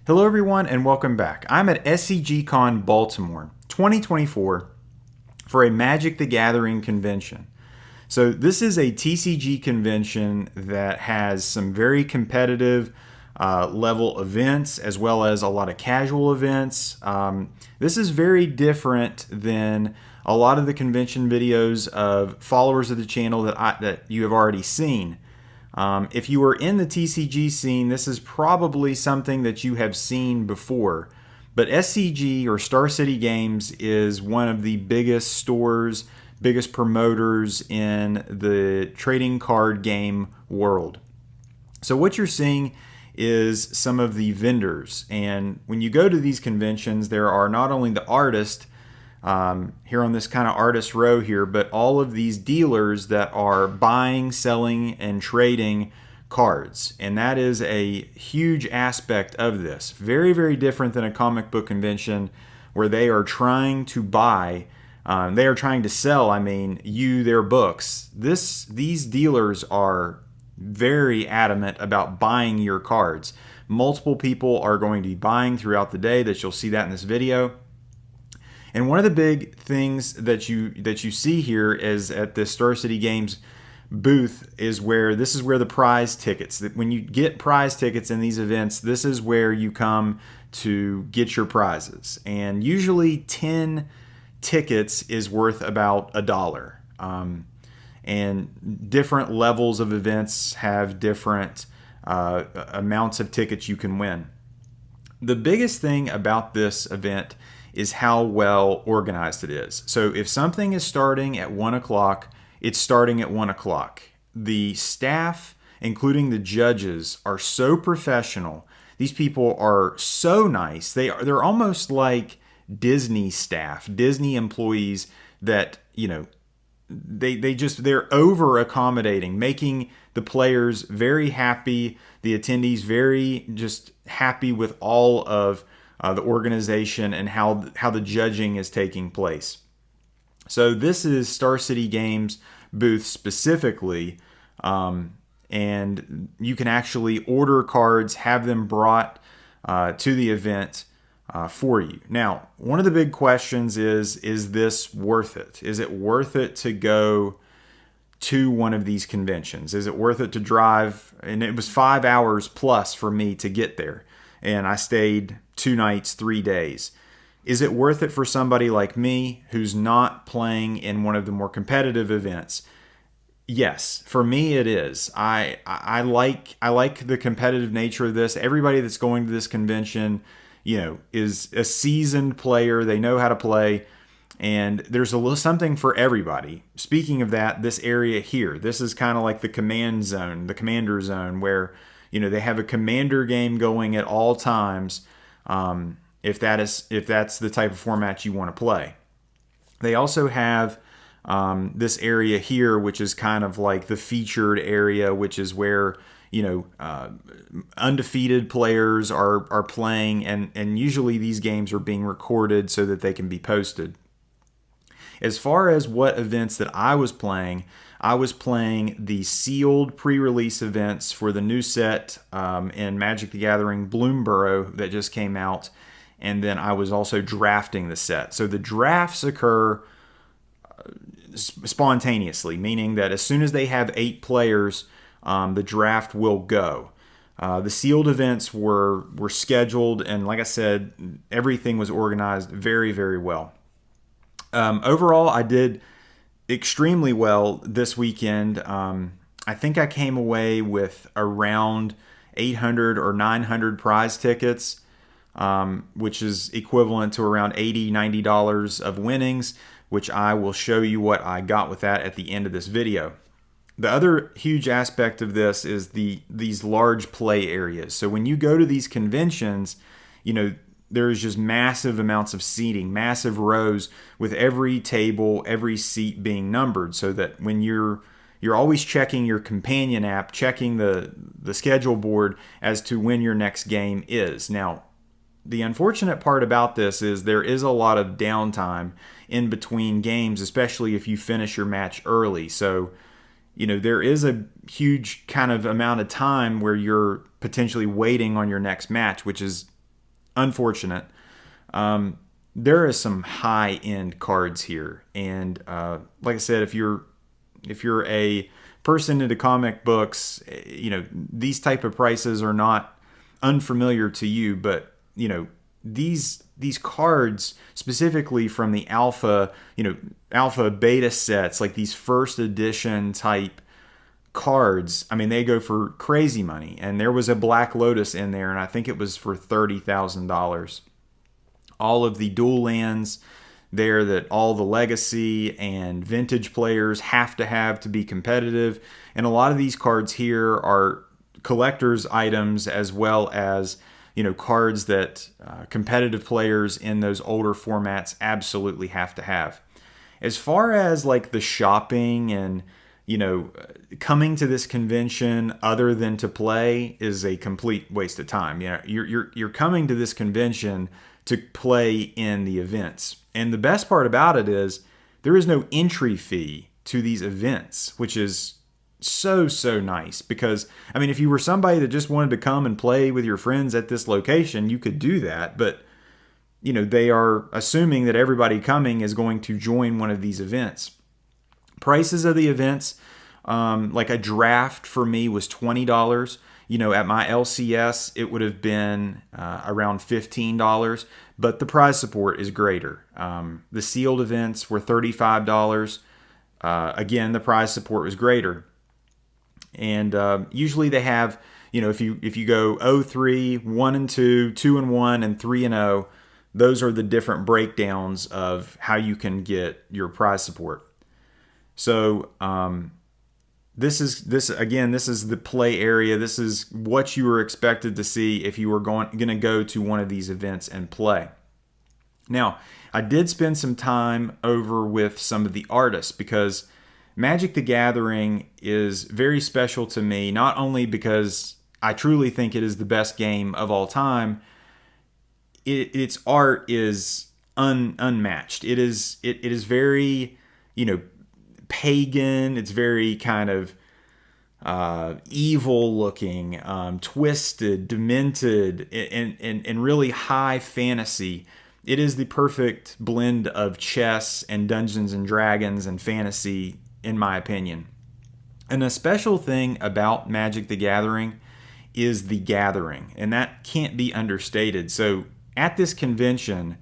Hello everyone and welcome back. I'm at SCG Con Baltimore 2024 for a Magic the Gathering convention. So this is a TCG convention that has some very competitive level events as well as a lot of casual events. This is very different than a lot of the convention videos of followers of the channel that you have already seen. If you are in the TCG scene, this is probably something that you have seen before. But SCG, or Star City Games, is one of the biggest stores, biggest promoters in the trading card game world. So what you're seeing is some of the vendors. And when you go to these conventions, there are not only the artists, here on this kind of artist row here, but all of these dealers that are buying, selling, and trading cards. And that is a huge aspect of this. Very, very different than a comic book convention where they are trying to buy, they are trying to sell, their books. These dealers are very adamant about buying your cards. Multiple people are going to be buying throughout the day. That you'll see that in this video. And one of the big things that you see here is at the Star City Games booth is where the prize tickets. When you get prize tickets in these events, this is where you come to get your prizes. And usually 10 tickets is worth about $1. And different levels of events have different amounts of tickets you can win. The biggest thing about this event is how well organized it is. So if something is starting at 1 o'clock, it's starting at 1 o'clock. The staff, including the judges, are so professional. These people are so nice. They're almost like Disney staff, Disney employees that, they're over accommodating, making the players very happy, the attendees very just happy with all of the organization and how the judging is taking place. So this is Star City Games booth specifically, and you can actually order cards, have them brought to the event for you. Now, one of the big questions is this worth it? Is it worth it to go to one of these conventions? Is it worth it to drive? And it was 5 hours plus for me to get there. And I stayed 2 nights, 3 days. Is it worth it for somebody like me who's not playing in one of the more competitive events? Yes, for me it is. I like the competitive nature of this. Everybody that's going to this convention, is a seasoned player. They know how to play, and there's something for everybody. Speaking of that, this area here, this is kind of like the command zone, the commander zone, where they have a commander game going at all times, if that's the type of format you want to play. They also have this area here, which is kind of like the featured area, which is where undefeated players are playing, and usually these games are being recorded so that they can be posted. As far as what events that I was playing the sealed pre-release events for the new set in Magic the Gathering Bloomburrow that just came out, and then I was also drafting the set. So the drafts occur spontaneously, meaning that as soon as they have 8 players, the draft will go. The sealed events were scheduled, and like I said, everything was organized very, very well. Overall, I did extremely well this weekend. I think I came away with around 800 or 900 prize tickets, which is equivalent to around $80, $90 of winnings, which I will show you what I got with that at the end of this video. The other huge aspect of this is these large play areas. So when you go to these conventions, there's just massive amounts of seating, massive rows with every table, every seat being numbered, so that when you're always checking your companion app, checking the schedule board as to when your next game is. Now, the unfortunate part about this is there is a lot of downtime in between games, especially if you finish your match early. So, there is a huge kind of amount of time where you're potentially waiting on your next match, which is unfortunate. There is some high-end cards here, and like I said, if you're a person into comic books, these type of prices are not unfamiliar to you. But these cards, specifically from the alpha beta sets, like these first edition type cards, I mean, they go for crazy money. And there was a Black Lotus in there, and I think it was for $30,000. All of the dual lands there that all the legacy and vintage players have to be competitive. And a lot of these cards here are collector's items, as well as cards that competitive players in those older formats absolutely have to have. As far as like the shopping and coming to this convention other than to play is a complete waste of time. You're coming to this convention to play in the events. And the best part about it is there is no entry fee to these events, which is so nice. Because I mean, if you were somebody that just wanted to come and play with your friends at this location, you could do that. But they are assuming that everybody coming is going to join one of these events. Prices of the events, like a draft for me was $20. At my LCS, it would have been around $15, but the prize support is greater. The sealed events were $35. Again, the prize support was greater. And usually they have, if you go 0-3, 1-2, 2-1, and 3-0, those are the different breakdowns of how you can get your prize support. So this is the play area. This is what you were expected to see if you were going to go to one of these events and play. Now, I did spend some time over with some of the artists, because Magic the Gathering is very special to me, not only because I truly think it is the best game of all time. Its art is unmatched. It is very, pagan. It's very kind of evil looking, twisted, demented, and really high fantasy. It is the perfect blend of chess and Dungeons and Dragons and fantasy, in my opinion. And a special thing about Magic the Gathering is the gathering, and that can't be understated. So at this convention,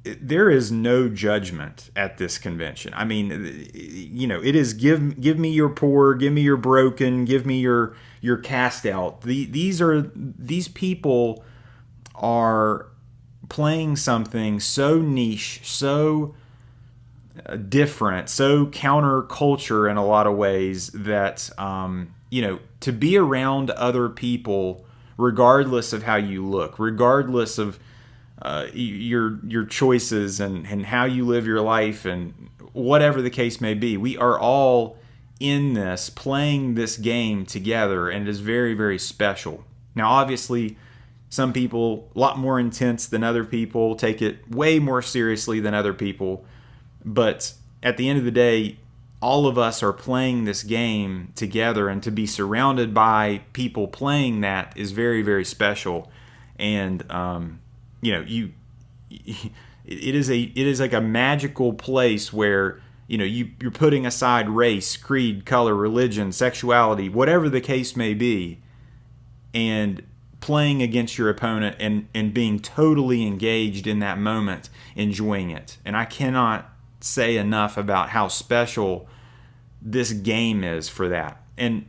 there is no judgment at this convention. I mean, it is give me your poor, give me your broken, give me your cast out. These people are playing something so niche, so different, so counterculture in a lot of ways that to be around other people, regardless of how you look, regardless of your choices and how you live your life and whatever the case may be, we are all in this, playing this game together, and it is very, very special. Now, obviously, some people, a lot more intense than other people, take it way more seriously than other people, but at the end of the day, all of us are playing this game together, and to be surrounded by people playing that is very, very special. And it is like a magical place where you're putting aside race, creed, color, religion, sexuality, whatever the case may be, and playing against your opponent and being totally engaged in that moment, enjoying it. And I cannot say enough about how special this game is for that. And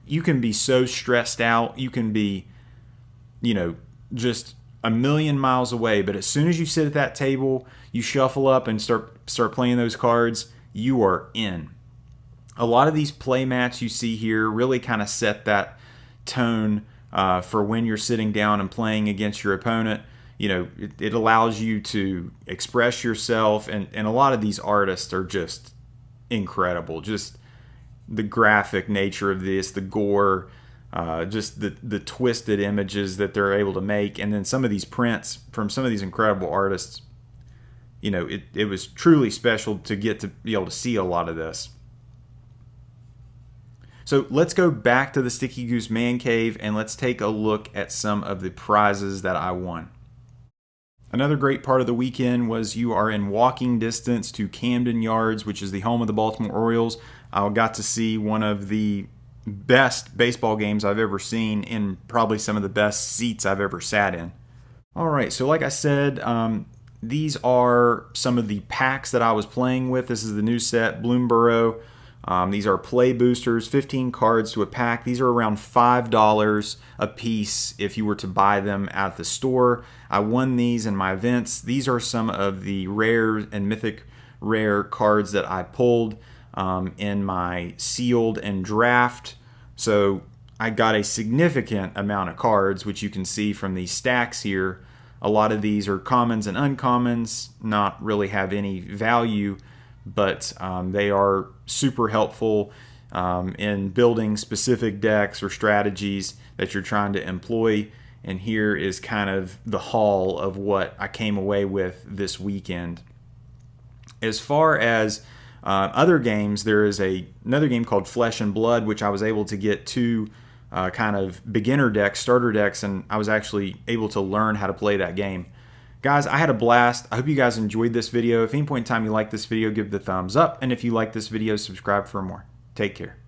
you can be so stressed out, you can be just a million miles away, but as soon as you sit at that table, you shuffle up and start playing those cards, you are in. A lot of these play mats you see here really kind of set that tone for when you're sitting down and playing against your opponent. It allows you to express yourself, and a lot of these artists are just incredible. Just the graphic nature of this, the gore, just the twisted images that they're able to make, and then some of these prints from some of these incredible artists. It was truly special to get to be able to see a lot of this. So let's go back to the Sticky Goose Man Cave and let's take a look at some of the prizes that I won. Another great part of the weekend was you are in walking distance to Camden Yards, which is the home of the Baltimore Orioles. I got to see one of the best baseball games I've ever seen in probably some of the best seats I've ever sat in. All right, so like I said, these are some of the packs that I was playing with. This is the new set, Bloomborough. These are play boosters, 15 cards to a pack. These are around $5 a piece if you were to buy them at the store. I won these in my events. These are some of the rare and mythic rare cards that I pulled in my sealed and draft. So I got a significant amount of cards, which you can see from these stacks here. A lot of these are commons and uncommons, not really have any value, but they are super helpful in building specific decks or strategies that you're trying to employ. And here is kind of the haul of what I came away with this weekend. As far as other games, there is another game called Flesh and Blood, which I was able to get two kind of beginner decks, starter decks, and I was actually able to learn how to play that game. Guys, I had a blast. I hope you guys enjoyed this video. If at any point in time you like this video, give it a thumbs up. And if you like this video, subscribe for more. Take care.